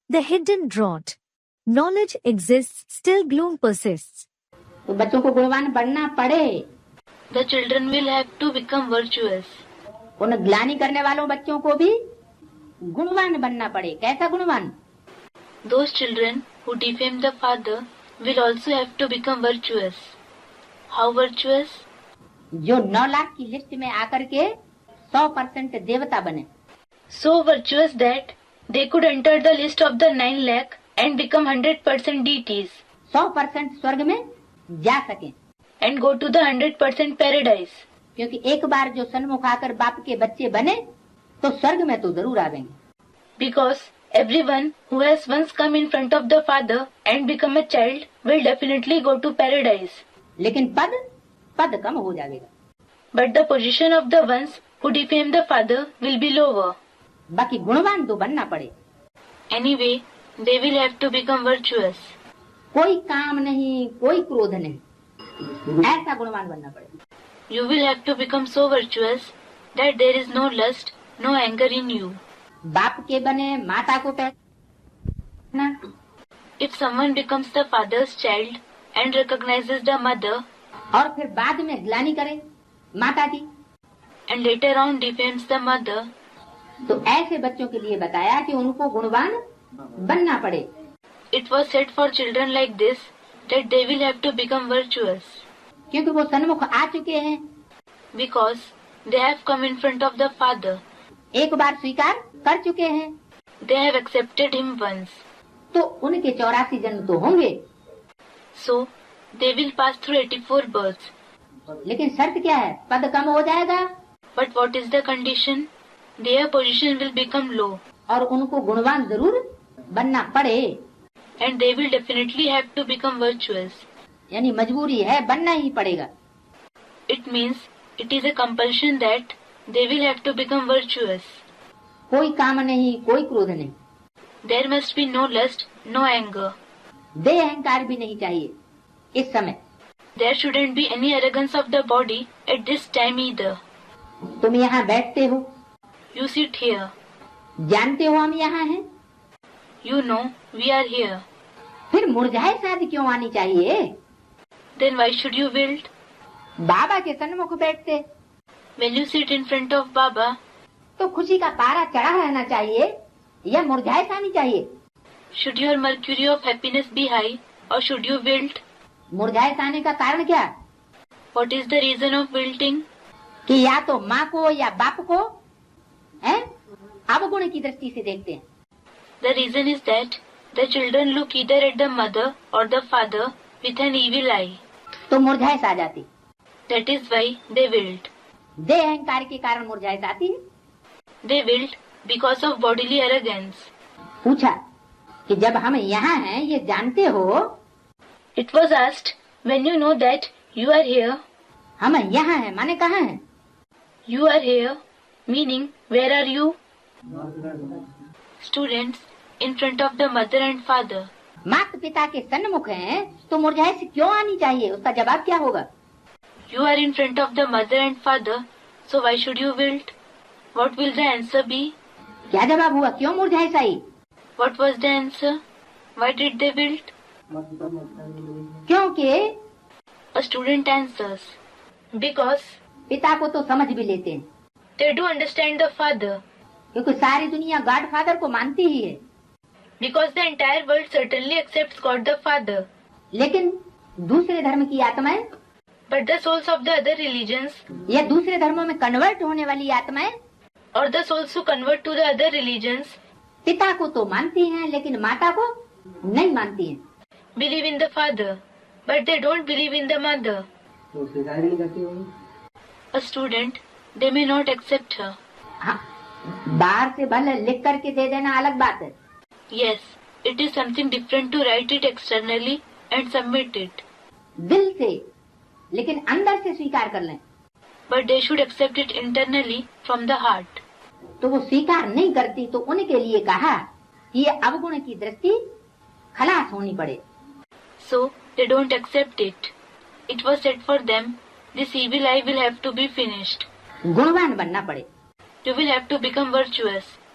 The hidden drought. Knowledge exists, still gloom persists. तो बच्चों को गुणवान बनना पड़े. The children will have to become virtuous. उन ग्लानि करने वालों बच्चों को भी गुणवान बनना पड़े. कैसा गुणवान? Those children who defame the father will also have to become virtuous. How virtuous? जो 9 लाख की लिस्ट में आकर के 100% देवता बने. So virtuous that they could enter the list of the 9 lakh and become 100% deities. 100% स्वर्ग में जा सके. And go to the 100% paradise. क्योंकि एक बार जो सन्मुख आकर बाप के बच्चे बने तो स्वर्ग में तो जरूर आवेंगे. Because everyone who has once come in front of the father and become a child will definitely go to paradise. लेकिन पद कम हो जाएगा. But the position of the ones who defame the father will be lower. बाकी गुणवान तो बनना पड़े. Anyway, they will have to become virtuous. कोई काम नहीं, कोई क्रोध नहीं, ऐसा गुणवान बनना पड़े. You will have to become so virtuous that there is no lust, no anger in you. बाप के बने माता को पहचानना. If someone becomes the father's child and recognizes the mother, और फिर बाद में ग्लानि करे माता की, and later on defames the mother, तो ऐसे बच्चों के लिए बताया कि उनको गुणवान बनना पड़े. It was said for children like this that they will have to become virtuous. क्योंकि वो सन्मुख आ चुके हैं. Because they have come in front of the father. एक बार स्वीकार कर चुके हैं. They have accepted him once. तो उनके 84 जन्म तो होंगे. So they will pass through 84 births. लेकिन शर्त क्या है? पद कम हो जाएगा. But what is the condition? Their position will become low. और उनको गुणवान जरूर बनना पड़े. And they will definitely have to become virtuous. यानी मजबूरी है, बनना ही पड़ेगा. It means it is a compulsion that they will have to become virtuous. कोई काम नहीं, कोई क्रोध नहीं. There must be no lust, no anger. देह अहंकार भी नहीं चाहिए इस समय. There shouldn't be any arrogance of the body at this time either. तुम यहाँ बैठते हो, You sit here. जानते हो हम यहाँ हैं. You know we are here. फिर मुरझाए साथ क्यों आनी चाहिए? Then why should you wilt? बाबा के सन्मुख बैठते When you sit in front of Baba, तो खुशी का पारा चढ़ा रहना चाहिए या मुरझाए सा आनी चाहिए? should your mercury of happiness be high or should you wilt? मुरझाए सा आने का कारण क्या? What is the reason of wilting? कि या तो माँ को या बाप को अवगुण की दृष्टि से देखते हैं. The reason is that the children look either at the mother or the father with an evil eye. तो मुरझाए सा आ जाती. That is why they wilt. देह अहंकार के कारण मुरझाए सा आती है. They wilt because of bodily arrogance. पूछा कि जब हम यहाँ हैं ये जानते हो. It was asked, when you know that you are here. हम यहाँ हैं माने कहाँ हैं? You are here, meaning where are you? Students, in front of the mother and father. माता पिता के सन्मुख हैं तो मुरझाए से क्यों आनी चाहिए? उसका जवाब क्या होगा? You are in front of the mother and father, so why should you wilt? What will the answer be? क्या जवाब हुआ? क्यों मुरझाए सा आई? What was the answer? Why did they wilt? क्योंकि A student answers, because पिता को तो समझ भी लेते हैं. they do understand the father. क्योंकि सारी दुनिया गॉड फादर को मानती ही है. Because the entire world certainly accepts God the Father. लेकिन दूसरे धर्म की आत्माएं But the souls of the other religions, या दूसरे धर्मों में कन्वर्ट होने वाली आत्माएं or the souls who convert to the other religions, पिता को तो मानती हैं लेकिन माता को नहीं मानती हैं. believe in the father, but they don't believe in the mother. A student, they may not accept her. हाँ, बाहर से भले लिख करके दे देना अलग बात है. Yes, it is something different to write it externally and submit it. दिल से, लेकिन अंदर से स्वीकार कर लें. But they should accept it internally from the heart. तो वो स्वीकार नहीं करती तो उनके लिए कहा कि ये अवगुण की दृष्टि खलास होनी पड़े. So they don't accept it. It was said for them, this evil eye will have to be finished. गुणवान बनना पड़े. You will have to become virtuous.